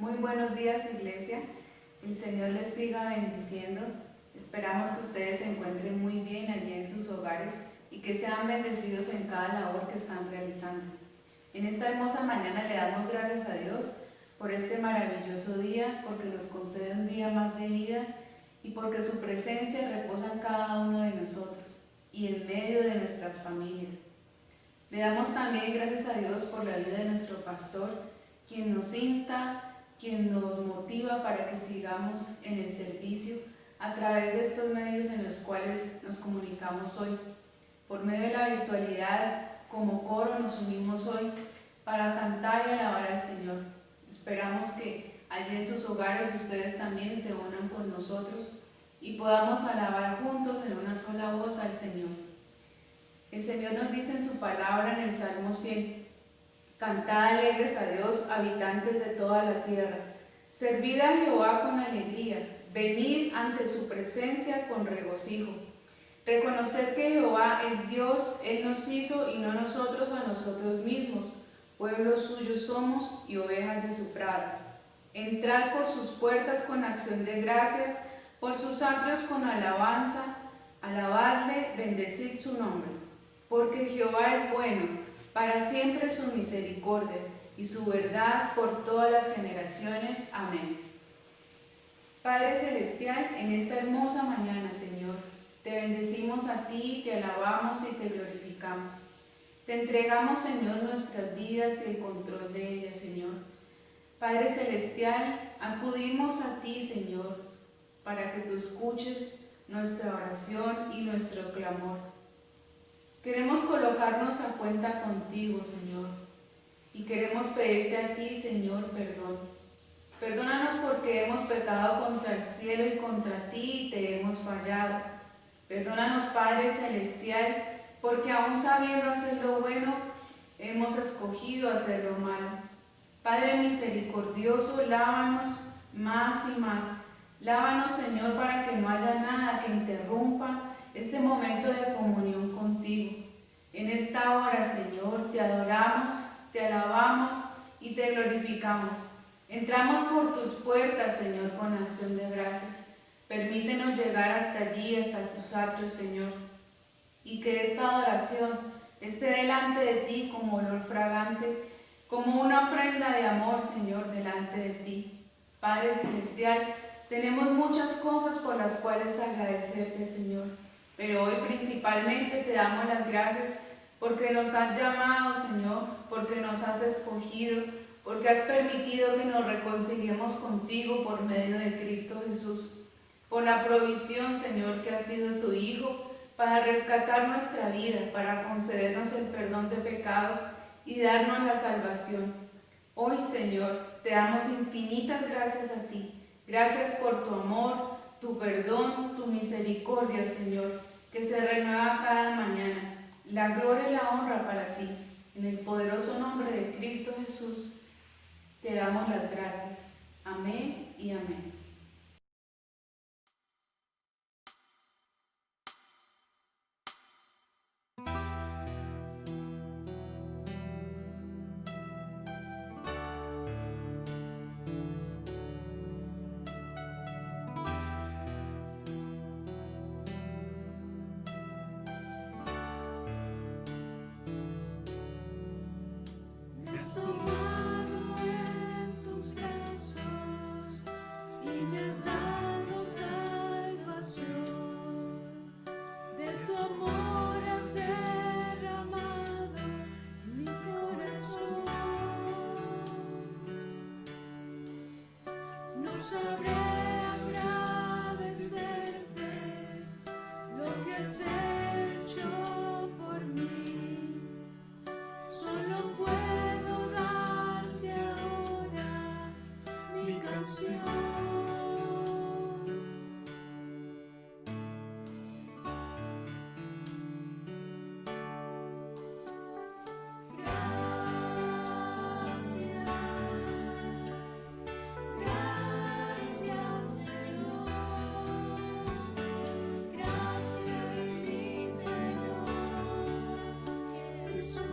Muy buenos días, iglesia. El Señor les siga bendiciendo. Esperamos que ustedes se encuentren muy bien allí en sus hogares y que sean bendecidos en cada labor que están realizando. En esta hermosa mañana le damos gracias a Dios por este maravilloso día, porque nos concede un día más de vida y porque su presencia reposa en cada uno de nosotros y en medio de nuestras familias. Le damos también gracias a Dios por la vida de nuestro pastor, quien nos insta, quien nos motiva para que sigamos en el servicio a través de estos medios en los cuales nos comunicamos hoy. Por medio de la virtualidad, como coro nos unimos hoy para cantar y alabar al Señor. Esperamos que allí en sus hogares ustedes también se unan con nosotros y podamos alabar juntos en una sola voz al Señor. El Señor nos dice en su palabra en el Salmo 100: Cantad alegres a Dios, habitantes de toda la tierra. Servid a Jehová con alegría. Venid ante su presencia con regocijo. Reconoced que Jehová es Dios, Él nos hizo y no nosotros a nosotros mismos. Pueblo suyo somos y ovejas de su prado. Entrad por sus puertas con acción de gracias, por sus atrios con alabanza. Alabadle, bendecid su nombre. Porque Jehová es bueno, para siempre su misericordia y su verdad por todas las generaciones. Amén. Padre Celestial, en esta hermosa mañana, Señor, te bendecimos a ti, te alabamos y te glorificamos. Te entregamos, Señor, nuestras vidas y el control de ellas, Señor. Padre Celestial, acudimos a ti, Señor, para que tú escuches nuestra oración y nuestro clamor. Queremos colocarnos a cuenta contigo, Señor, y queremos pedirte a ti, Señor, perdón. Perdónanos porque hemos pecado contra el cielo y contra ti y te hemos fallado. Perdónanos, Padre Celestial, porque aún sabiendo hacer lo bueno, hemos escogido hacer lo malo. Padre misericordioso, lávanos más y más. Lávanos, Señor, para que no haya nada que interrumpa este momento de comunión contigo. En esta hora, Señor, te adoramos, te alabamos y te glorificamos. Entramos por tus puertas, Señor, con acción de gracias. Permítenos llegar hasta allí, hasta tus atrios, Señor, y que esta adoración esté delante de ti como olor fragante, como una ofrenda de amor, Señor, delante de ti. Padre Celestial, tenemos muchas cosas por las cuales agradecerte, Señor, pero hoy principalmente te damos las gracias porque nos has llamado, Señor, porque nos has escogido, porque has permitido que nos reconciliemos contigo por medio de Cristo Jesús, por la provisión, Señor, que ha sido tu Hijo para rescatar nuestra vida, para concedernos el perdón de pecados y darnos la salvación. Hoy, Señor, te damos infinitas gracias a ti. Gracias por tu amor, tu perdón, tu misericordia, Señor, que se renueva cada mañana. La gloria y la honra para ti. En el poderoso nombre de Cristo Jesús, te damos las gracias. Amén y amén. Me has tomado en tus brazos y me has dado salvación. De tu amor has derramado en mi corazón. No sabré agradecerte lo que has hecho por mí. Solo puedo darte ahora mi canción. Gracias, Señor. Gracias, mi Señor Jesús.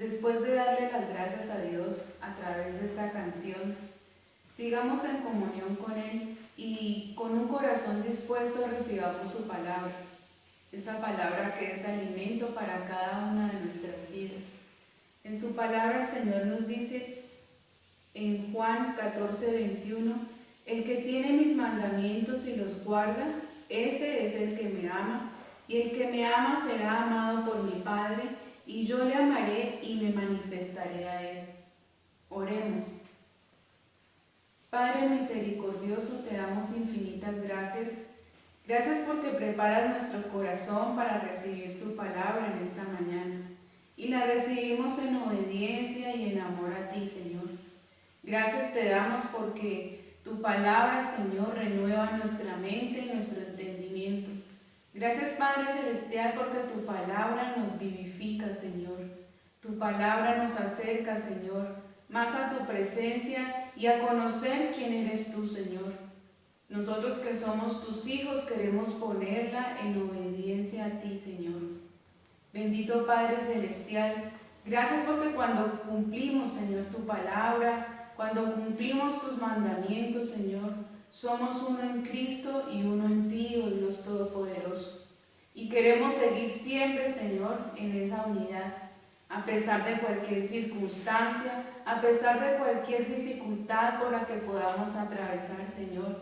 Después de darle las gracias a Dios a través de esta canción, sigamos en comunión con Él y con un corazón dispuesto recibamos su palabra, esa palabra que es alimento para cada una de nuestras vidas. En su palabra el Señor nos dice en Juan 14:21, el que tiene mis mandamientos y los guarda, ese es el que me ama, y el que me ama será amado por mi Padre, y yo le amaré y me manifestaré a él. Oremos. Padre misericordioso, te damos infinitas gracias. Gracias porque preparas nuestro corazón para recibir tu palabra en esta mañana. Y la recibimos en obediencia y en amor a ti, Señor. Gracias te damos porque tu palabra, Señor, renueva nuestra mente y nuestro entendimiento. Gracias, Padre Celestial, porque tu palabra nos vivifica, Señor. Tu palabra nos acerca, Señor, más a tu presencia y a conocer quién eres tú, Señor. Nosotros que somos tus hijos queremos ponerla en obediencia a ti, Señor. Bendito Padre Celestial, gracias porque cuando cumplimos, Señor, tu palabra, cuando cumplimos tus mandamientos, Señor, somos uno en Cristo y uno en ti, oh Dios Todopoderoso. Y queremos seguir siempre, Señor, en esa unidad, a pesar de cualquier circunstancia, a pesar de cualquier dificultad por la que podamos atravesar, Señor.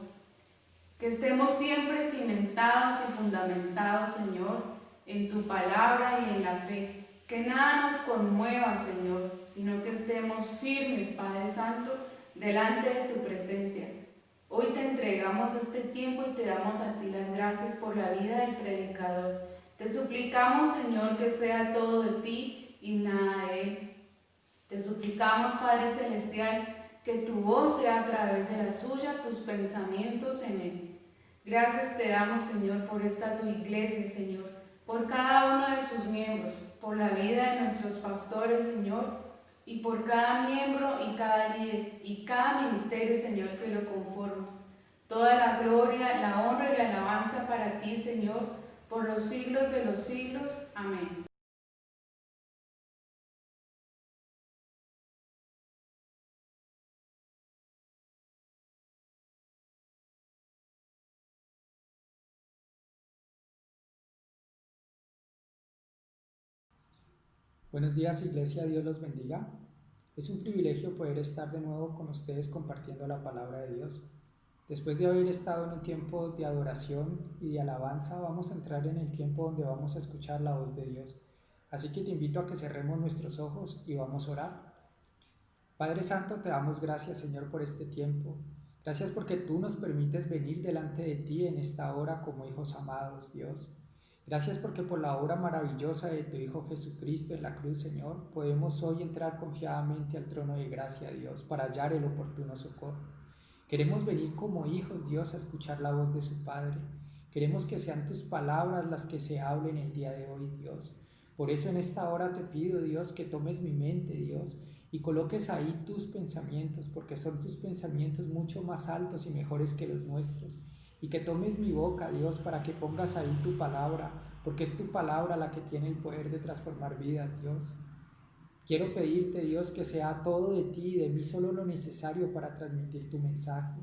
Que estemos siempre cimentados y fundamentados, Señor, en tu palabra y en la fe. Que nada nos conmueva, Señor, sino que estemos firmes, Padre Santo, delante de tu presencia. Hoy te entregamos este tiempo y te damos a ti las gracias por la vida del predicador. Te suplicamos, Señor, que sea todo de ti y nada de él. Te suplicamos, Padre Celestial, que tu voz sea a través de la suya, tus pensamientos en él. Gracias te damos, Señor, por esta tu iglesia, Señor, por cada uno de sus miembros, por la vida de nuestros pastores, Señor, y por cada miembro y cada líder y cada ministerio, Señor, que lo conforma. Toda la gloria, la honra y la alabanza para ti, Señor, por los siglos de los siglos. Amén. Buenos días, Iglesia, Dios los bendiga. Es un privilegio poder estar de nuevo con ustedes compartiendo la palabra de Dios. Después de haber estado en un tiempo de adoración y de alabanza, vamos a entrar en el tiempo donde vamos a escuchar la voz de Dios. Así que te invito a que cerremos nuestros ojos y vamos a orar. Padre Santo, te damos gracias, Señor, por este tiempo. Gracias porque tú nos permites venir delante de ti en esta hora como hijos amados, Dios. Gracias porque por la obra maravillosa de tu Hijo Jesucristo en la cruz, Señor, podemos hoy entrar confiadamente al trono de gracia, Dios, para hallar el oportuno socorro. Queremos venir como hijos, Dios, a escuchar la voz de su Padre. Queremos que sean tus palabras las que se hablen el día de hoy, Dios. Por eso en esta hora te pido, Dios, que tomes mi mente, Dios, y coloques ahí tus pensamientos, porque son tus pensamientos mucho más altos y mejores que los nuestros. Y que tomes mi boca, Dios, para que pongas ahí tu palabra, porque es tu palabra la que tiene el poder de transformar vidas, Dios. Quiero pedirte, Dios, que sea todo de ti y de mí solo lo necesario para transmitir tu mensaje.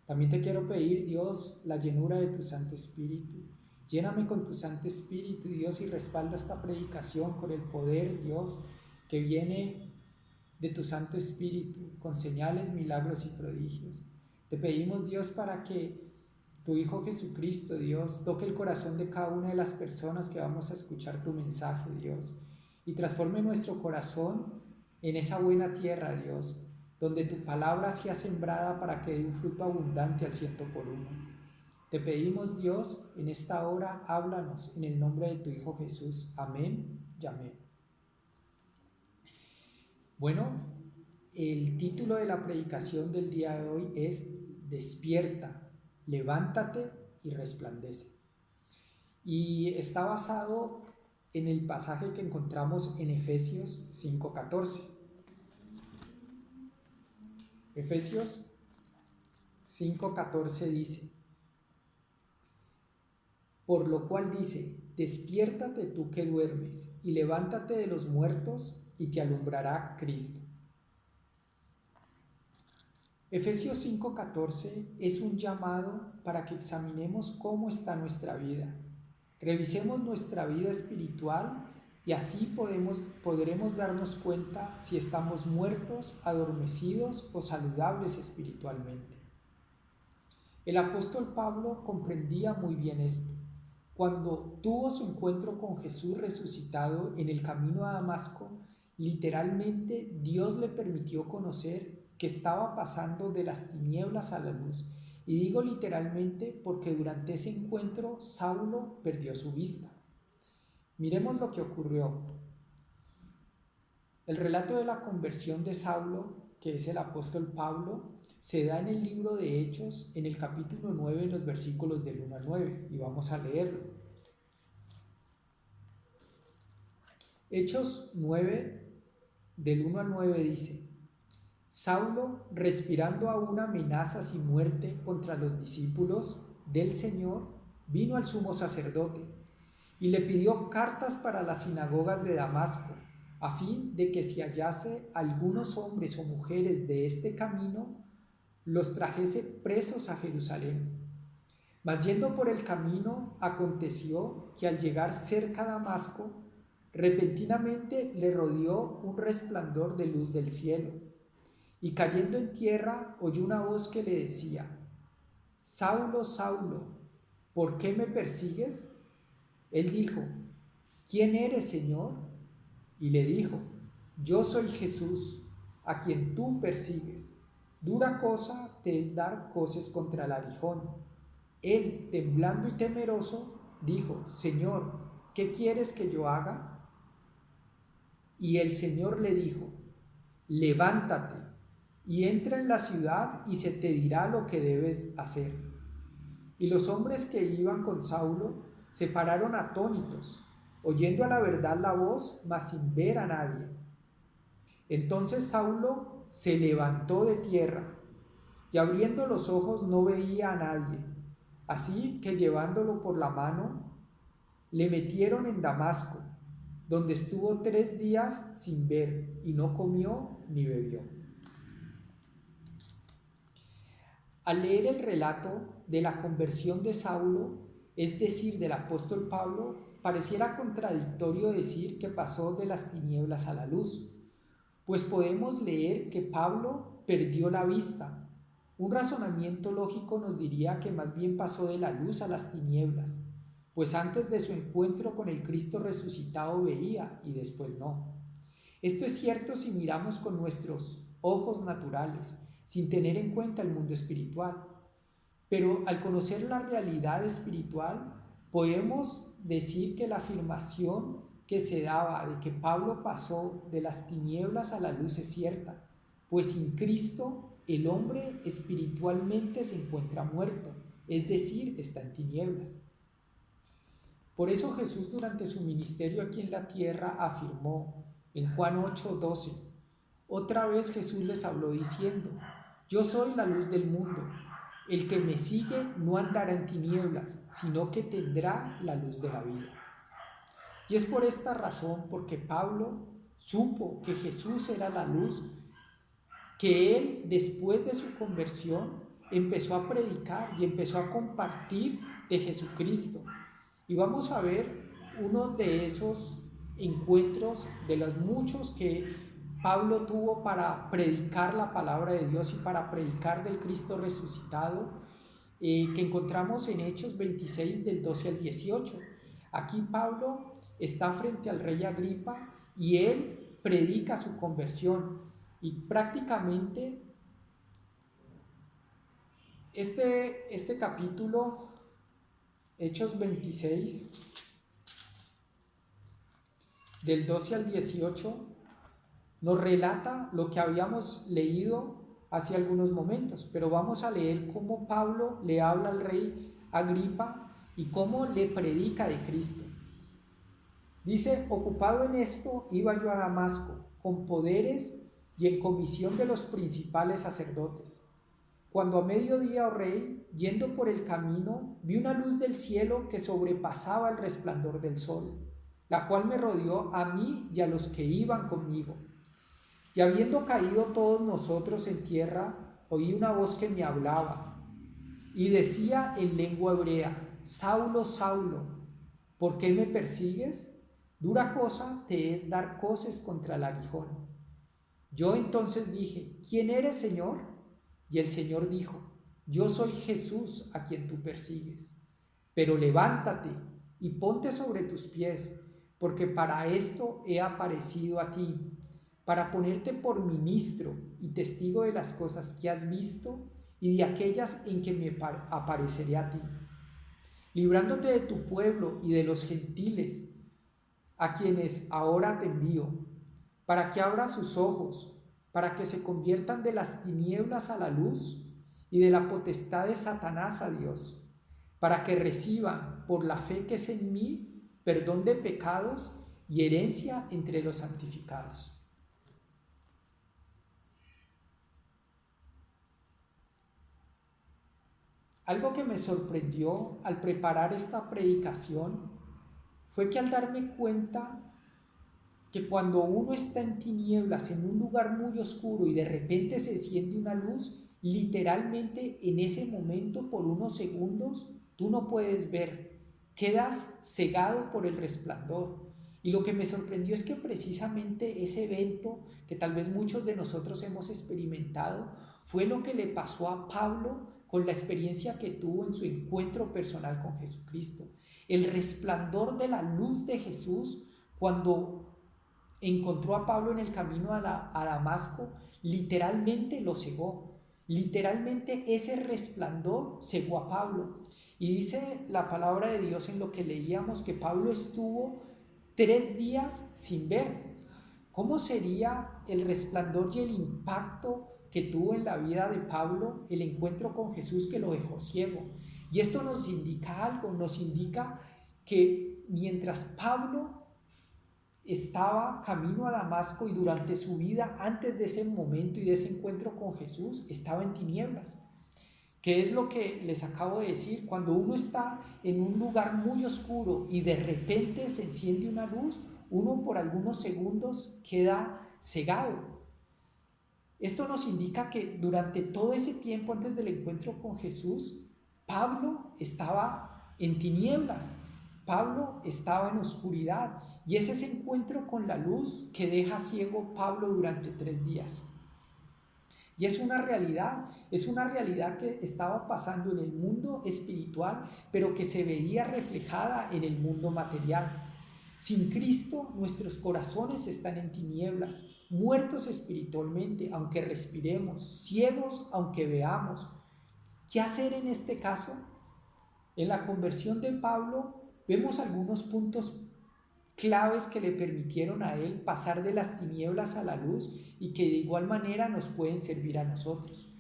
También te quiero pedir, Dios, la llenura de tu Santo Espíritu. Lléname con tu Santo Espíritu, Dios, y respalda esta predicación con el poder, Dios, que viene de tu Santo Espíritu, con señales, milagros y prodigios. Te pedimos, Dios, para que tu Hijo Jesucristo, Dios, toque el corazón de cada una de las personas que vamos a escuchar tu mensaje, Dios, y transforme nuestro corazón en esa buena tierra, Dios, donde tu palabra sea sembrada para que dé un fruto abundante al 100%. Te pedimos, Dios, en esta hora, háblanos en el nombre de tu Hijo Jesús. Amén y amén. Bueno, el título de la predicación del día de hoy es Despierta, levántate y resplandece. Y está basado en el pasaje que encontramos en Efesios 5:14. Efesios 5:14 dice: por lo cual dice, despiértate tú que duermes, y levántate de los muertos, y te alumbrará Cristo. Efesios 5:14 es un llamado para que examinemos cómo está nuestra vida. Revisemos nuestra vida espiritual y así podremos darnos cuenta si estamos muertos, adormecidos o saludables espiritualmente. El apóstol Pablo comprendía muy bien esto. Cuando tuvo su encuentro con Jesús resucitado en el camino a Damasco, literalmente Dios le permitió conocer que estaba pasando de las tinieblas a la luz. Y digo literalmente porque durante ese encuentro Saulo perdió su vista. Miremos lo que ocurrió. El relato de la conversión de Saulo, que es el apóstol Pablo, se da en el libro de Hechos, en el capítulo 9, en los versículos del 1 al 9, y vamos a leerlo. Hechos 9, del 1 al 9 dice: Saulo, respirando aún amenazas y muerte contra los discípulos del Señor, vino al sumo sacerdote y le pidió cartas para las sinagogas de Damasco, a fin de que si hallase algunos hombres o mujeres de este camino, los trajese presos a Jerusalén. Mas yendo por el camino, aconteció que al llegar cerca a Damasco, repentinamente le rodeó un resplandor de luz del cielo, y cayendo en tierra oyó una voz que le decía: Saulo, Saulo, ¿por qué me persigues? Él dijo: ¿Quién eres, Señor? Y le dijo: Yo soy Jesús, a quien tú persigues. Dura cosa te es dar coces contra el aguijón. Él, temblando y temeroso, dijo: Señor, ¿qué quieres que yo haga? Y el Señor le dijo: Levántate y entra en la ciudad y se te dirá lo que debes hacer. Y los hombres que iban con Saulo se pararon atónitos, oyendo a la verdad la voz, mas sin ver a nadie. Entonces Saulo se levantó de tierra y abriendo los ojos no veía a nadie. Así que llevándolo por la mano, le metieron en Damasco, donde estuvo 3 días sin ver y no comió ni bebió. Al leer el relato de la conversión de Saulo, es decir, del apóstol Pablo, pareciera contradictorio decir que pasó de las tinieblas a la luz, pues podemos leer que Pablo perdió la vista. Un razonamiento lógico nos diría que más bien pasó de la luz a las tinieblas, pues antes de su encuentro con el Cristo resucitado veía y después no. Esto es cierto si miramos con nuestros ojos naturales, sin tener en cuenta el mundo espiritual. Pero al conocer la realidad espiritual, podemos decir que la afirmación que se daba de que Pablo pasó de las tinieblas a la luz es cierta, pues sin Cristo el hombre espiritualmente se encuentra muerto, es decir, está en tinieblas. Por eso Jesús durante su ministerio aquí en la tierra afirmó en Juan 8:12, otra vez Jesús les habló diciendo: Yo soy la luz del mundo. El que me sigue no andará en tinieblas, sino que tendrá la luz de la vida. Y es por esta razón, porque Pablo supo que Jesús era la luz, que él, después de su conversión, empezó a predicar y empezó a compartir de Jesucristo. Y vamos a ver uno de esos encuentros, de los muchos que Pablo tuvo para predicar la palabra de Dios y para predicar del Cristo resucitado, que encontramos en Hechos 26 del 12 al 18. Aquí Pablo está frente al rey Agripa y él predica su conversión y prácticamente este capítulo, Hechos 26 del 12 al 18, nos relata lo que habíamos leído hace algunos momentos, pero vamos a leer cómo Pablo le habla al rey Agripa y cómo le predica de Cristo. Dice: ocupado en esto, iba yo a Damasco, con poderes y en comisión de los principales sacerdotes. Cuando a mediodía, oh rey, yendo por el camino, vi una luz del cielo que sobrepasaba el resplandor del sol, la cual me rodeó a mí y a los que iban conmigo. Y habiendo caído todos nosotros en tierra, oí una voz que me hablaba y decía en lengua hebrea: Saulo, Saulo, ¿por qué me persigues? Dura cosa te es dar coces contra el aguijón. Yo entonces dije: ¿Quién eres, Señor? Y el Señor dijo: Yo soy Jesús a quien tú persigues. Pero levántate y ponte sobre tus pies, porque para esto he aparecido a ti, para ponerte por ministro y testigo de las cosas que has visto y de aquellas en que me apareceré a ti, librándote de tu pueblo y de los gentiles, a quienes ahora te envío, para que abra sus ojos, para que se conviertan de las tinieblas a la luz y de la potestad de Satanás a Dios, para que reciban por la fe que es en mí perdón de pecados y herencia entre los santificados. Algo que me sorprendió al preparar esta predicación fue que al darme cuenta que cuando uno está en tinieblas, en un lugar muy oscuro y de repente se enciende una luz, literalmente en ese momento, por unos segundos, tú no puedes ver, quedas cegado por el resplandor. Y lo que me sorprendió es que precisamente ese evento que tal vez muchos de nosotros hemos experimentado fue lo que le pasó a Pablo con la experiencia que tuvo en su encuentro personal con Jesucristo. El resplandor de la luz de Jesús, cuando encontró a Pablo en el camino a Damasco, literalmente lo cegó. Literalmente ese resplandor cegó a Pablo. Y dice la palabra de Dios en lo que leíamos que Pablo estuvo 3 días sin ver. ¿Cómo sería el resplandor y el impacto que tuvo en la vida de Pablo el encuentro con Jesús que lo dejó ciego? Y esto nos indica algo, nos indica que mientras Pablo estaba camino a Damasco y durante su vida, antes de ese momento y de ese encuentro con Jesús, estaba en tinieblas. ¿Qué es lo que les acabo de decir? Cuando uno está en un lugar muy oscuro y de repente se enciende una luz, uno por algunos segundos queda cegado. Esto nos indica que durante todo ese tiempo antes del encuentro con Jesús, Pablo estaba en tinieblas, Pablo estaba en oscuridad, y es ese encuentro con la luz que deja ciego Pablo durante 3 días. Y es una realidad que estaba pasando en el mundo espiritual, pero que se veía reflejada en el mundo material. Sin Cristo, nuestros corazones están en tinieblas, muertos espiritualmente, aunque respiremos, ciegos, aunque veamos. ¿Qué hacer en este caso? En la conversión de Pablo vemos algunos puntos claves que le permitieron a él pasar de las tinieblas a la luz y que de igual manera nos pueden servir a nosotros.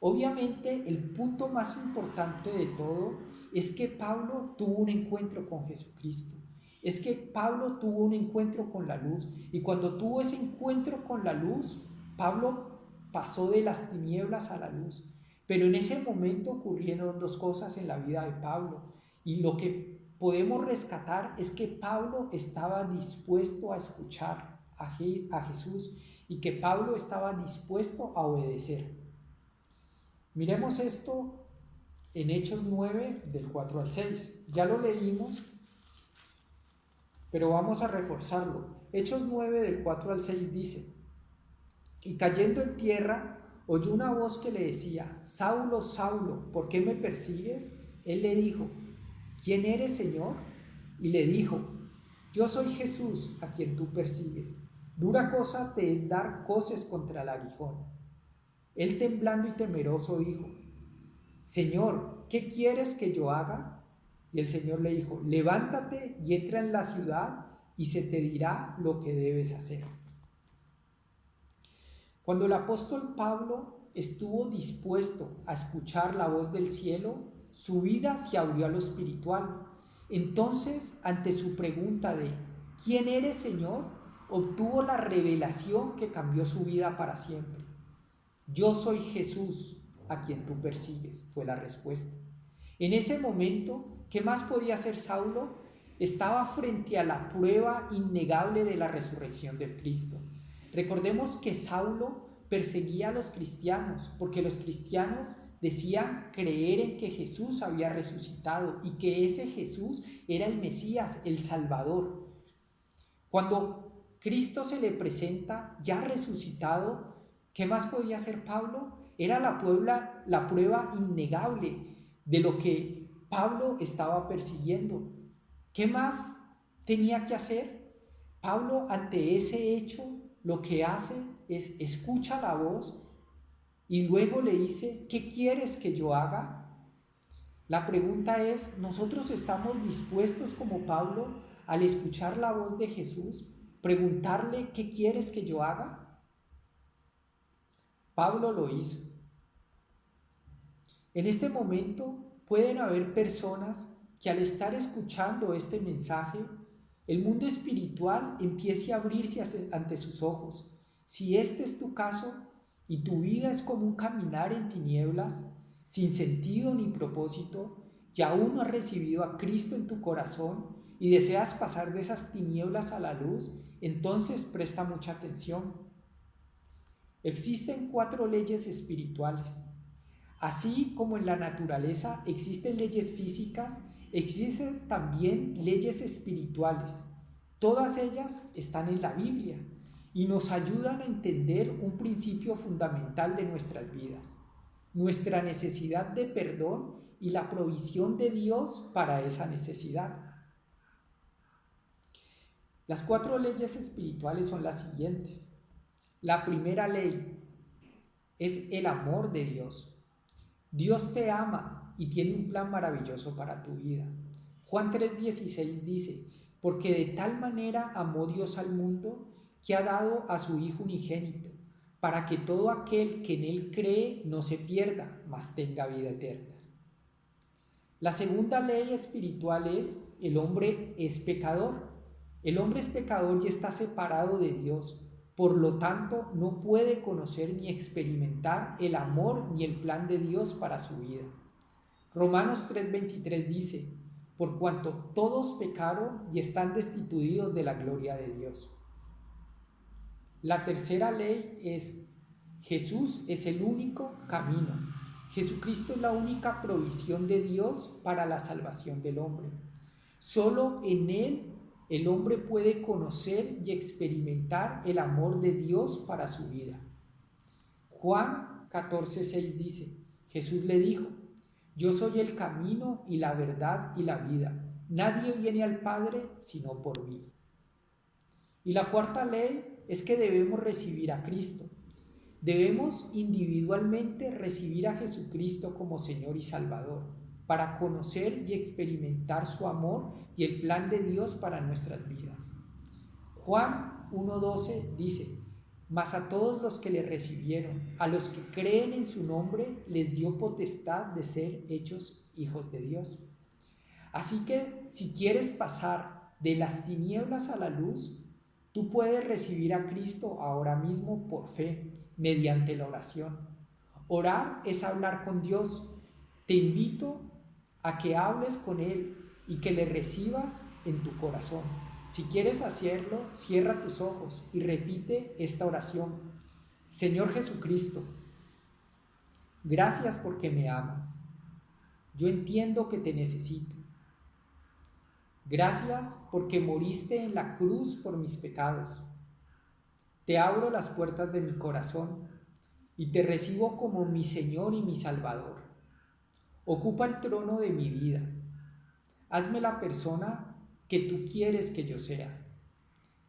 Obviamente, el punto más importante de todo es que Pablo tuvo un encuentro con Jesucristo. Es que Pablo tuvo un encuentro con la luz, y cuando tuvo ese encuentro con la luz, Pablo pasó de las tinieblas a la luz. Pero en ese momento ocurrieron 2 cosas en la vida de Pablo, y lo que podemos rescatar es que Pablo estaba dispuesto a escuchar a Jesús y que Pablo estaba dispuesto a obedecer. Miremos esto en Hechos 9, del 4 al 6. Ya lo leímos, pero vamos a reforzarlo. Hechos 9, del 4 al 6 dice: Y cayendo en tierra, oyó una voz que le decía: Saulo, Saulo, ¿por qué me persigues? Él le dijo: ¿Quién eres, Señor? Y le dijo: Yo soy Jesús a quien tú persigues. Dura cosa te es dar coces contra el aguijón. Él, temblando y temeroso, dijo: Señor, ¿qué quieres que yo haga? Y el Señor le dijo: Levántate y entra en la ciudad, y se te dirá lo que debes hacer. Cuando el apóstol Pablo estuvo dispuesto a escuchar la voz del cielo, su vida se abrió a lo espiritual. Entonces, ante su pregunta de ¿quién eres, Señor?, obtuvo la revelación que cambió su vida para siempre. Yo soy Jesús a quien tú persigues, fue la respuesta. En ese momento, ¿qué más podía hacer Saulo? estaba frente a la prueba innegable de la resurrección de Cristo. Recordemos que Saulo perseguía a los cristianos porque los cristianos decían creer en que Jesús había resucitado y que ese Jesús era el Mesías, el Salvador. Cuando Cristo se le presenta ya resucitado, ¿qué más podía hacer Pablo? Era la prueba innegable de lo que Pablo estaba persiguiendo. ¿Qué más tenía que hacer? Pablo, ante ese hecho, lo que hace es escucha la voz y luego le dice, ¿qué quieres que yo haga? La pregunta es, ¿nosotros estamos dispuestos como Pablo al escuchar la voz de Jesús, preguntarle, ¿qué quieres que yo haga? Pablo lo hizo. En este momento pueden haber personas que al estar escuchando este mensaje, el mundo espiritual empiece a abrirse ante sus ojos. Si este es tu caso y tu vida es como un caminar en tinieblas, sin sentido ni propósito, y aún no has recibido a Cristo en tu corazón y deseas pasar de esas tinieblas a la luz, entonces presta mucha atención. Existen 4 leyes espirituales. Así como en la naturaleza existen leyes físicas, existen también leyes espirituales. Todas ellas están en la Biblia y nos ayudan a entender un principio fundamental de nuestras vidas, nuestra necesidad de perdón y la provisión de Dios para esa necesidad. Las 4 leyes espirituales son las siguientes. La primera ley es el amor de Dios. Dios te ama y tiene un plan maravilloso para tu vida. Juan 3:16 dice, porque de tal manera amó Dios al mundo que ha dado a su Hijo unigénito, para que todo aquel que en Él cree no se pierda, mas tenga vida eterna. La segunda ley espiritual es, el hombre es pecador. El hombre es pecador y está separado de Dios. Por lo tanto, no puede conocer ni experimentar el amor ni el plan de Dios para su vida. Romanos 3:23 dice, por cuanto todos pecaron y están destituidos de la gloria de Dios. La tercera ley es, Jesús es el único camino. Jesucristo es la única provisión de Dios para la salvación del hombre. Solo en Él el hombre puede conocer y experimentar el amor de Dios para su vida. Juan 14:6 dice, Jesús le dijo, yo soy el camino y la verdad y la vida. Nadie viene al Padre sino por mí. Y la cuarta ley es que debemos recibir a Cristo. Debemos individualmente recibir a Jesucristo como Señor y Salvador, para conocer y experimentar su amor y el plan de Dios para nuestras vidas. Juan 1:12 dice, mas a todos los que le recibieron, a los que creen en su nombre, les dio potestad de ser hechos hijos de Dios. Así que si quieres pasar de las tinieblas a la luz, tú puedes recibir a Cristo ahora mismo por fe, mediante la oración. Orar es hablar con Dios. Te invito a que hables con Él y que le recibas en tu corazón. Si quieres hacerlo, cierra tus ojos y repite esta oración. Señor Jesucristo, gracias porque me amas. Yo entiendo que te necesito. Gracias porque moriste en la cruz por mis pecados. Te abro las puertas de mi corazón y te recibo como mi Señor y mi Salvador. Ocupa el trono de mi vida. Hazme la persona que tú quieres que yo sea.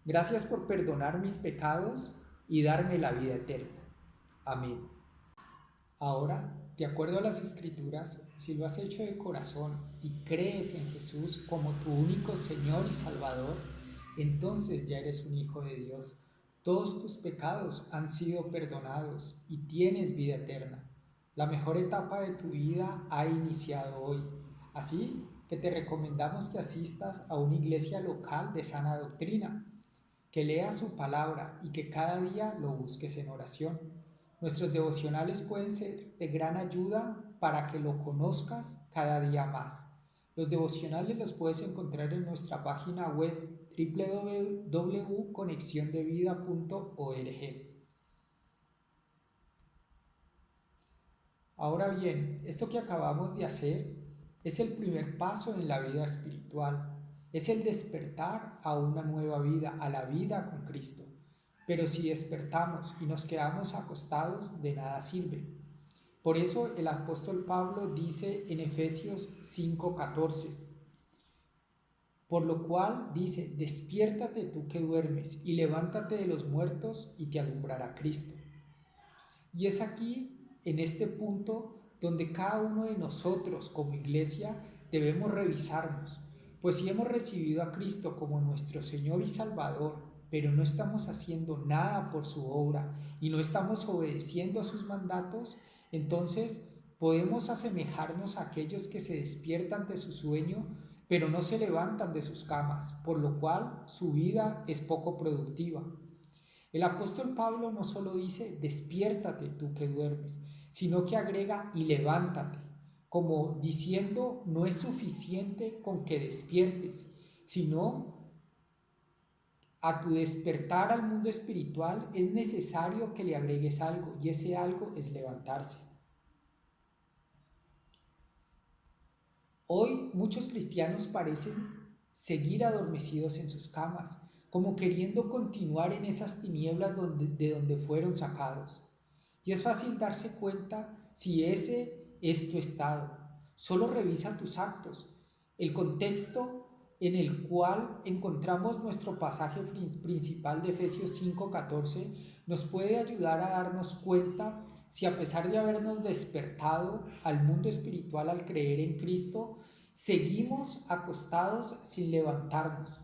Gracias por perdonar mis pecados y darme la vida eterna. Amén. Ahora, de acuerdo a las Escrituras, si lo has hecho de corazón y crees en Jesús como tu único Señor y Salvador, entonces ya eres un hijo de Dios. Todos tus pecados han sido perdonados y tienes vida eterna. La mejor etapa de tu vida ha iniciado hoy. Así que te recomendamos que asistas a una iglesia local de sana doctrina, que leas su palabra y que cada día lo busques en oración. Nuestros devocionales pueden ser de gran ayuda para que lo conozcas cada día más. Los devocionales los puedes encontrar en nuestra página web www.conexiondevida.org. Ahora bien, esto que acabamos de hacer es el primer paso en la vida espiritual, es el despertar a una nueva vida, a la vida con Cristo. Pero si despertamos y nos quedamos acostados, de nada sirve. Por eso el apóstol Pablo dice en Efesios 5:14, por lo cual dice, despiértate tú que duermes y levántate de los muertos y te alumbrará Cristo. Y es aquí, en este punto, donde cada uno de nosotros como iglesia debemos revisarnos, pues si hemos recibido a Cristo como nuestro Señor y Salvador, pero no estamos haciendo nada por su obra y no estamos obedeciendo a sus mandatos, entonces podemos asemejarnos a aquellos que se despiertan de su sueño, pero no se levantan de sus camas, por lo cual su vida es poco productiva. El apóstol Pablo no solo dice, despiértate tú que duermes, sino que agrega, y levántate, como diciendo, no es suficiente con que despiertes, sino a tu despertar al mundo espiritual es necesario que le agregues algo, y ese algo es levantarse. Hoy muchos cristianos parecen seguir adormecidos en sus camas, como queriendo continuar en esas tinieblas de donde fueron sacados. Y es fácil darse cuenta si ese es tu estado. Solo revisa tus actos. El contexto en el cual encontramos nuestro pasaje principal de Efesios 5:14 nos puede ayudar a darnos cuenta si a pesar de habernos despertado al mundo espiritual al creer en Cristo, seguimos acostados sin levantarnos.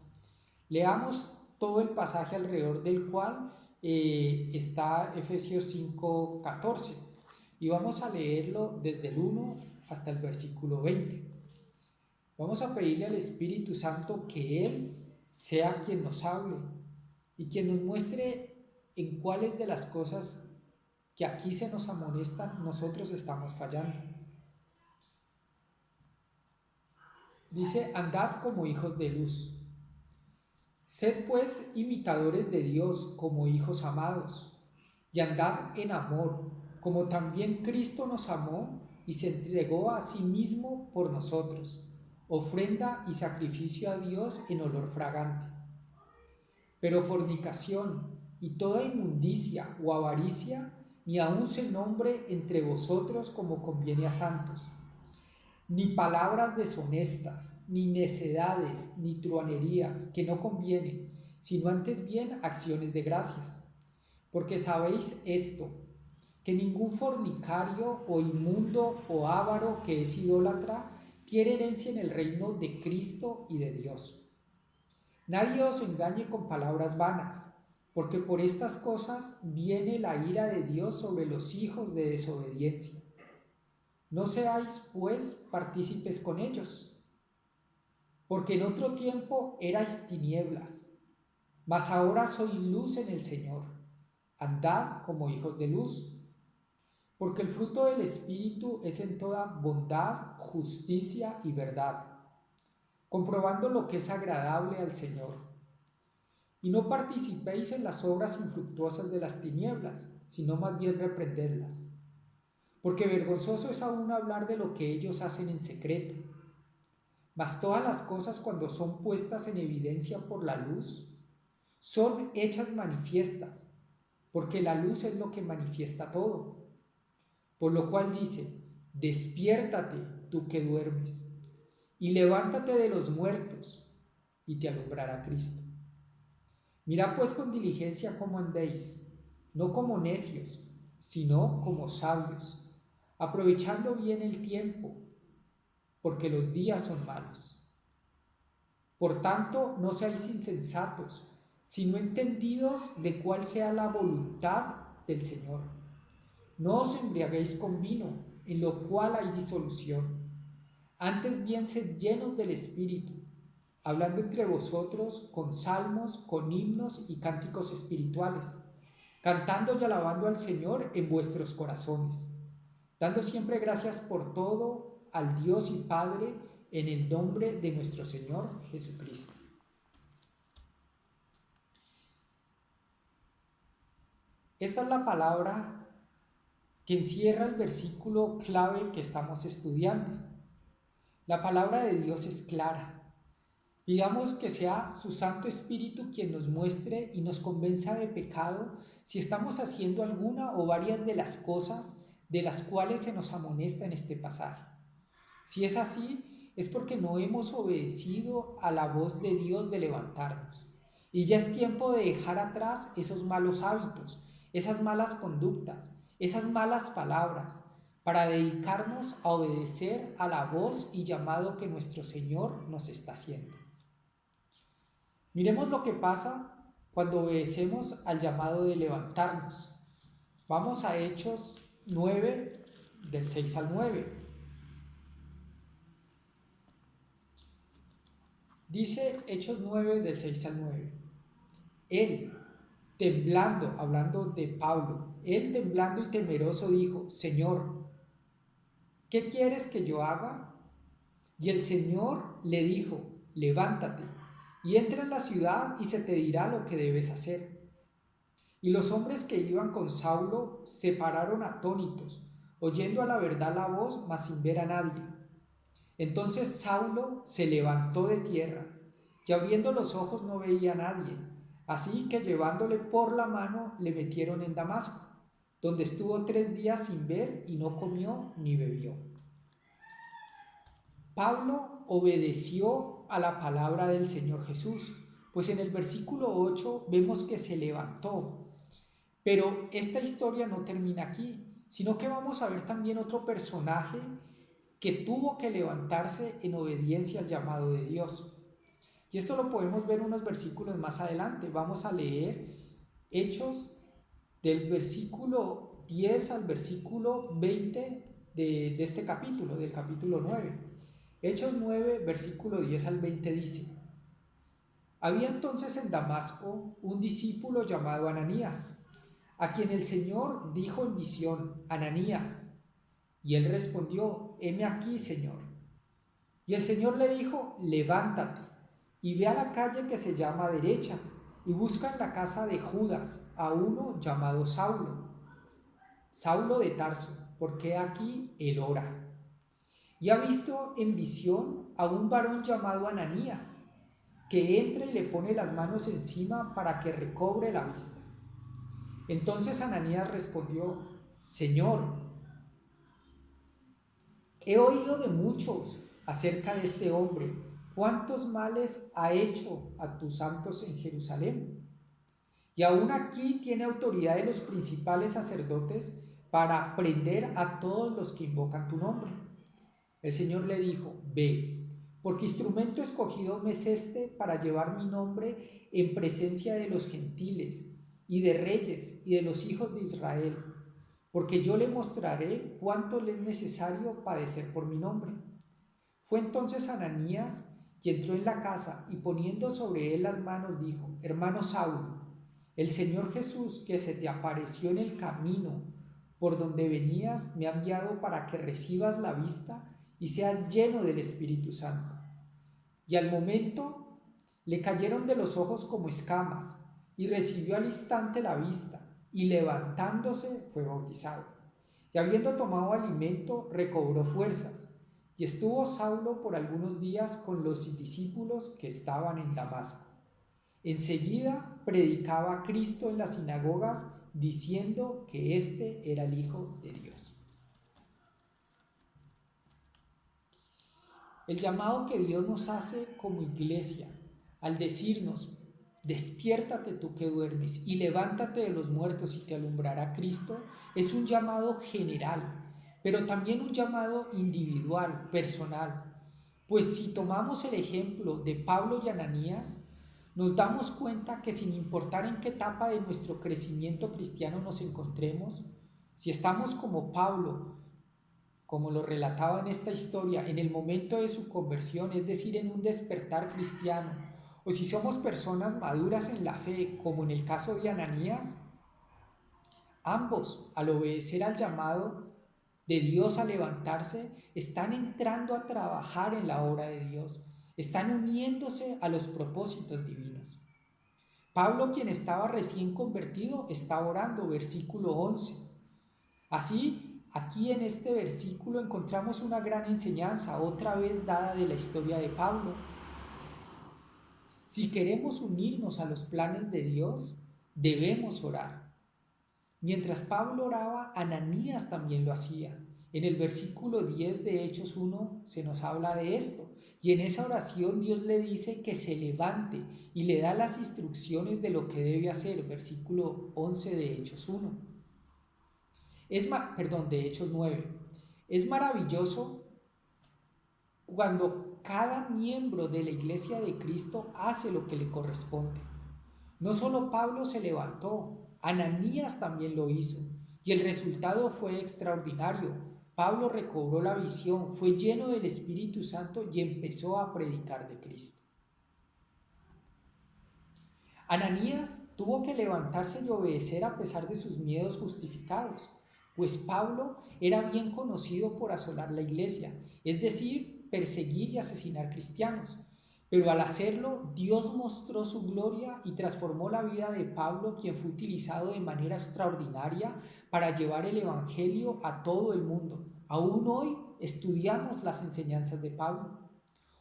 Leamos todo el pasaje alrededor del cual está Efesios 5:14 y vamos a leerlo desde el 1 hasta el versículo 20. Vamos a pedirle al Espíritu Santo que Él sea quien nos hable y quien nos muestre en cuáles de las cosas que aquí se nos amonestan nosotros estamos fallando. Dice, andad como hijos de luz. Sed pues imitadores de Dios como hijos amados, y andad en amor, como también Cristo nos amó y se entregó a sí mismo por nosotros, ofrenda y sacrificio a Dios en olor fragante. Pero fornicación y toda inmundicia o avaricia ni aun se nombre entre vosotros como conviene a santos, ni palabras deshonestas, ni necedades, ni truanerías que no convienen, sino antes bien acciones de gracias. Porque sabéis esto, que ningún fornicario o inmundo o avaro que es idólatra quiere herencia en el reino de Cristo y de Dios. Nadie os engañe con palabras vanas, porque por estas cosas viene la ira de Dios sobre los hijos de desobediencia. No seáis, pues, partícipes con ellos, porque en otro tiempo erais tinieblas, mas ahora sois luz en el Señor. Andad como hijos de luz, porque el fruto del Espíritu es en toda bondad, justicia y verdad, comprobando lo que es agradable al Señor. Y no participéis en las obras infructuosas de las tinieblas, sino más bien reprendedlas. Porque vergonzoso es aún hablar de lo que ellos hacen en secreto. Mas todas las cosas, cuando son puestas en evidencia por la luz, son hechas manifiestas, porque la luz es lo que manifiesta todo. Por lo cual dice, despiértate tú que duermes, y levántate de los muertos, y te alumbrará Cristo. Mirad pues con diligencia cómo andéis, no como necios, sino como sabios, aprovechando bien el tiempo, porque los días son malos. Por tanto, no seáis insensatos, sino entendidos de cuál sea la voluntad del Señor. No os embriaguéis con vino, en lo cual hay disolución. Antes bien, sed llenos del Espíritu, hablando entre vosotros con salmos, con himnos y cánticos espirituales, cantando y alabando al Señor en vuestros corazones, dando siempre gracias por todo al Dios y Padre en el nombre de nuestro Señor Jesucristo. Esta es la palabra que encierra el versículo clave que estamos estudiando. La palabra de Dios es clara. Pidamos que sea su Santo Espíritu quien nos muestre y nos convenza de pecado si estamos haciendo alguna o varias de las cosas de las cuales se nos amonesta en este pasaje. Si es así, es porque no hemos obedecido a la voz de Dios de levantarnos. Y ya es tiempo de dejar atrás esos malos hábitos, esas malas conductas, esas malas palabras, para dedicarnos a obedecer a la voz y llamado que nuestro Señor nos está haciendo. Miremos lo que pasa cuando obedecemos al llamado de levantarnos. Vamos a Hechos 9, del 6 al 9. Dice Hechos 9, del 6 al 9. Él, temblando, hablando de Pablo, él temblando y temeroso dijo: Señor, ¿qué quieres que yo haga? Y el Señor le dijo: levántate y entra en la ciudad y se te dirá lo que debes hacer. Y los hombres que iban con Saulo se pararon atónitos, oyendo a la verdad la voz, mas sin ver a nadie. Entonces Saulo se levantó de tierra, y abriendo los ojos no veía a nadie. Así que llevándole por la mano le metieron en Damasco, donde estuvo 3 días sin ver y no comió ni bebió. Pablo obedeció a la palabra del Señor Jesús, pues en el versículo 8 vemos que se levantó. Pero esta historia no termina aquí, sino que vamos a ver también otro personaje que tuvo que levantarse en obediencia al llamado de Dios. Y esto lo podemos ver unos versículos más adelante. Vamos a leer Hechos del versículo 10 al versículo 20 de este capítulo, del capítulo 9. Hechos 9, versículo 10 al 20 dice: Había entonces en Damasco un discípulo llamado Ananías, a quien el Señor dijo en visión: Ananías. Y él respondió: heme aquí, Señor. Y el Señor le dijo: levántate y ve a la calle que se llama Derecha y busca en la casa de Judas a uno llamado Saulo, Saulo de Tarso, porque aquí él ora. Y ha visto en visión a un varón llamado Ananías, que entra y le pone las manos encima para que recobre la vista. Entonces Ananías respondió: Señor, he oído de muchos acerca de este hombre, cuántos males ha hecho a tus santos en Jerusalén. Y aún aquí tiene autoridad de los principales sacerdotes para prender a todos los que invocan tu nombre. El Señor le dijo: ve, porque instrumento escogido me es este para llevar mi nombre en presencia de los gentiles y de reyes y de los hijos de Israel, porque yo le mostraré cuánto le es necesario padecer por mi nombre. Fue entonces Ananías y entró en la casa, y poniendo sobre él las manos dijo: hermano Saulo, el Señor Jesús, que se te apareció en el camino por donde venías, me ha enviado para que recibas la vista y seas lleno del Espíritu Santo. Y al momento le cayeron de los ojos como escamas, y recibió al instante la vista, y levantándose fue bautizado. Y habiendo tomado alimento, recobró fuerzas, y estuvo Saulo por algunos días con los discípulos que estaban en Damasco. Enseguida predicaba a Cristo en las sinagogas, diciendo que éste era el Hijo de Dios. El llamado que Dios nos hace como iglesia al decirnos: despiértate tú que duermes y levántate de los muertos y te alumbrará Cristo, es un llamado general, pero también un llamado individual, personal. Pues si tomamos el ejemplo de Pablo y Ananías, nos damos cuenta que sin importar en qué etapa de nuestro crecimiento cristiano nos encontremos, si estamos como Pablo, como lo relataba en esta historia, en el momento de su conversión, es decir, en un despertar cristiano, o si somos personas maduras en la fe, como en el caso de Ananías, ambos, al obedecer al llamado, de Dios a levantarse, están entrando a trabajar en la obra de Dios, están uniéndose a los propósitos divinos. Pablo, quien estaba recién convertido, está orando, versículo 11. Así, aquí en este versículo encontramos una gran enseñanza, otra vez dada de la historia de Pablo. Si queremos unirnos a los planes de Dios, debemos orar. Mientras Pablo oraba, Ananías también lo hacía. En el versículo 10 de Hechos 1 se nos habla de esto. Y en esa oración Dios le dice que se levante y le da las instrucciones de lo que debe hacer. Versículo 11 de Hechos 1. De Hechos 9. Es maravilloso cuando cada miembro de la iglesia de Cristo hace lo que le corresponde. No solo Pablo se levantó, Ananías también lo hizo, y el resultado fue extraordinario. Pablo recobró la visión, fue lleno del Espíritu Santo y empezó a predicar de Cristo. Ananías tuvo que levantarse y obedecer a pesar de sus miedos justificados, pues Pablo era bien conocido por asolar la iglesia, es decir, perseguir y asesinar cristianos. Pero al hacerlo, Dios mostró su gloria y transformó la vida de Pablo, quien fue utilizado de manera extraordinaria para llevar el Evangelio a todo el mundo. Aún hoy estudiamos las enseñanzas de Pablo.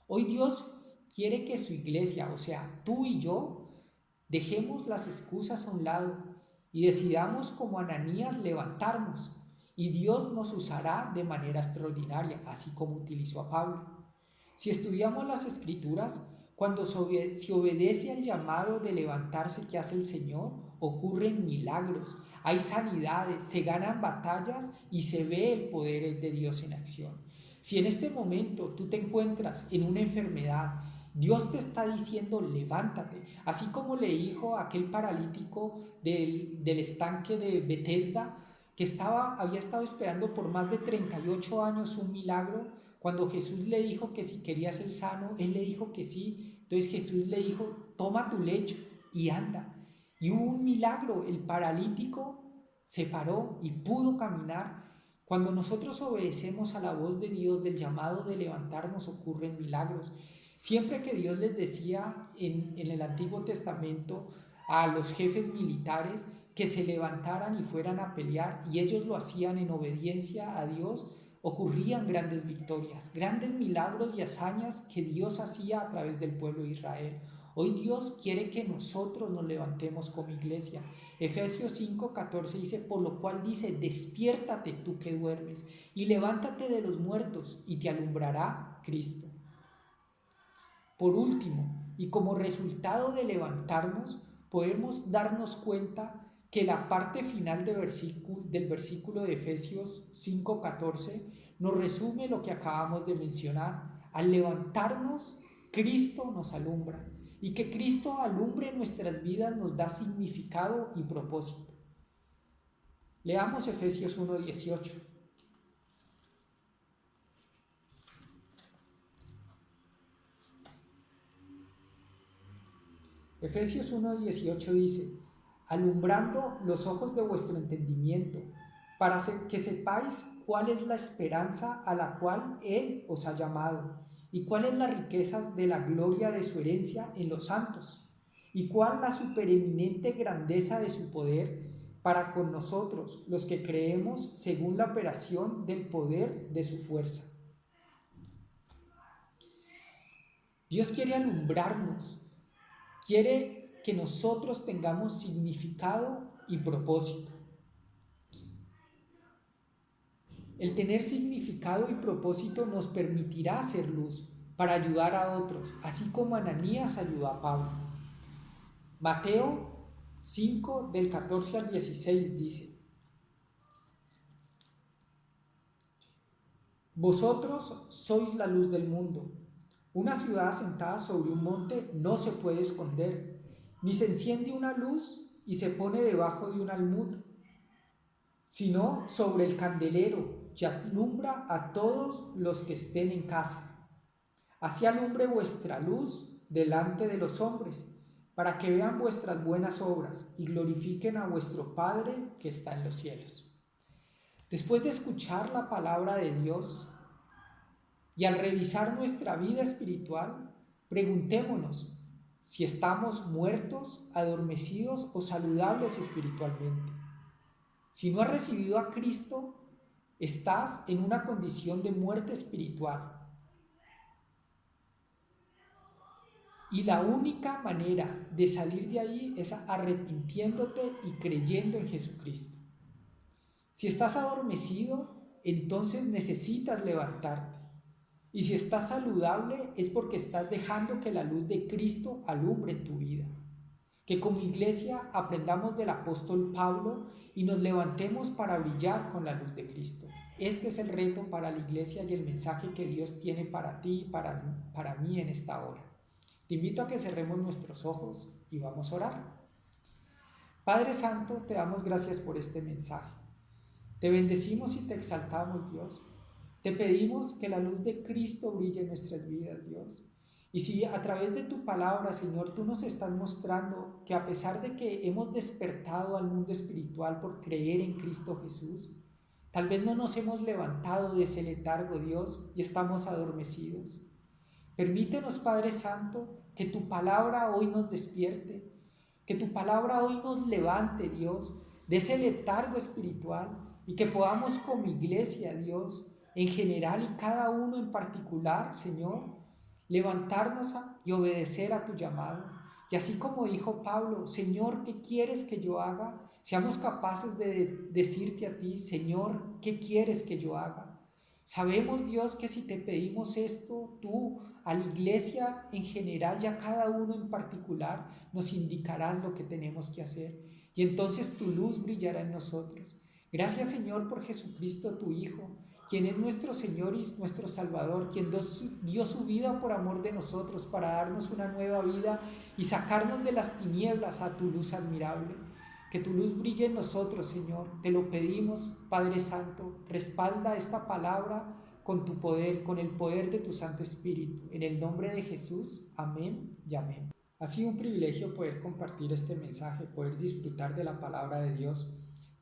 Hoy Dios quiere que su iglesia, o sea, tú y yo, dejemos las excusas a un lado y decidamos como Ananías levantarnos. Y Dios nos usará de manera extraordinaria, así como utilizó a Pablo. Si estudiamos las Escrituras, cuando se obedece al llamado de levantarse que hace el Señor, ocurren milagros, hay sanidades, se ganan batallas y se ve el poder de Dios en acción. Si en este momento tú te encuentras en una enfermedad, Dios te está diciendo levántate, así como le dijo a aquel paralítico del estanque de Betesda, que había estado esperando por más de 38 años un milagro. Cuando Jesús le dijo que si quería ser sano, él le dijo que sí. Entonces Jesús le dijo, toma tu lecho y anda. Y hubo un milagro, el paralítico se paró y pudo caminar. Cuando nosotros obedecemos a la voz de Dios, del llamado de levantarnos, ocurren milagros. Siempre que Dios les decía en el Antiguo Testamento a los jefes militares que se levantaran y fueran a pelear, y ellos lo hacían en obediencia a Dios, ocurrían grandes victorias, grandes milagros y hazañas que Dios hacía a través del pueblo de Israel. Hoy Dios quiere que nosotros nos levantemos como iglesia. Efesios 5:14 dice, por lo cual dice, despiértate tú que duermes y levántate de los muertos y te alumbrará Cristo. Por último, y como resultado de levantarnos, podemos darnos cuenta que la parte final del versículo de Efesios 5:14 nos resume lo que acabamos de mencionar. Al levantarnos, Cristo nos alumbra, y que Cristo alumbre nuestras vidas nos da significado y propósito. Leamos Efesios 1:18. Efesios 1:18 dice, alumbrando los ojos de vuestro entendimiento, para que sepáis cuál es la esperanza a la cual Él os ha llamado, y cuál es la riqueza de la gloria de su herencia en los santos, y cuál la supereminente grandeza de su poder para con nosotros, los que creemos según la operación del poder de su fuerza. Dios quiere alumbrarnos, quiere que nosotros tengamos significado y propósito. El tener significado y propósito nos permitirá hacer luz para ayudar a otros, así como Ananías ayudó a Pablo. Mateo 5, del 14 al 16 dice, vosotros sois la luz del mundo. Una ciudad asentada sobre un monte no se puede esconder, ni se enciende una luz y se pone debajo de un almud, sino sobre el candelero, y alumbra a todos los que estén en casa. Así alumbre vuestra luz delante de los hombres, para que vean vuestras buenas obras y glorifiquen a vuestro Padre que está en los cielos. Después de escuchar la palabra de Dios y al revisar nuestra vida espiritual, preguntémonos si estamos muertos, adormecidos o saludables espiritualmente. Si no has recibido a Cristo, estás en una condición de muerte espiritual. Y la única manera de salir de ahí es arrepintiéndote y creyendo en Jesucristo. Si estás adormecido, entonces necesitas levantarte. Y si estás saludable, es porque estás dejando que la luz de Cristo alumbre en tu vida. Que como iglesia aprendamos del apóstol Pablo y nos levantemos para brillar con la luz de Cristo. Este es el reto para la iglesia y el mensaje que Dios tiene para ti y para mí en esta hora. Te invito a que cerremos nuestros ojos y vamos a orar. Padre Santo, te damos gracias por este mensaje. Te bendecimos y te exaltamos, Dios. Te pedimos que la luz de Cristo brille en nuestras vidas, Dios. Y si a través de tu palabra, Señor, tú nos estás mostrando que a pesar de que hemos despertado al mundo espiritual por creer en Cristo Jesús, tal vez no nos hemos levantado de ese letargo, Dios, y estamos adormecidos. Permítenos, Padre Santo, que tu palabra hoy nos despierte, que tu palabra hoy nos levante, Dios, de ese letargo espiritual y que podamos como iglesia, Dios, en general y cada uno en particular, Señor, levantarnos y obedecer a tu llamado. Y así como dijo Pablo, Señor, ¿qué quieres que yo haga? Seamos capaces de decirte a ti, Señor, ¿qué quieres que yo haga? Sabemos, Dios, que si te pedimos esto, tú, a la iglesia en general y a cada uno en particular, nos indicarás lo que tenemos que hacer. Y entonces tu luz brillará en nosotros. Gracias, Señor, por Jesucristo, tu Hijo, quien es nuestro Señor y nuestro Salvador, quien dio su vida por amor de nosotros para darnos una nueva vida y sacarnos de las tinieblas a tu luz admirable. Que tu luz brille en nosotros, Señor. Te lo pedimos, Padre Santo. Respalda esta palabra con tu poder, con el poder de tu Santo Espíritu. En el nombre de Jesús, amén y amén. Ha sido un privilegio poder compartir este mensaje, poder disfrutar de la palabra de Dios.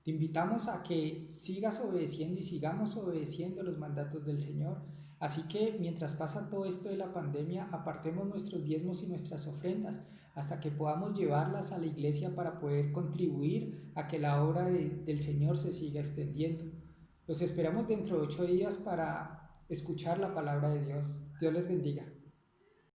Te invitamos a que sigas obedeciendo y sigamos obedeciendo los mandatos del Señor. Así que mientras pasa todo esto de la pandemia, apartemos nuestros diezmos y nuestras ofrendas hasta que podamos llevarlas a la iglesia para poder contribuir a que la obra del Señor se siga extendiendo. Los esperamos dentro de 8 días para escuchar la palabra de Dios. Dios les bendiga.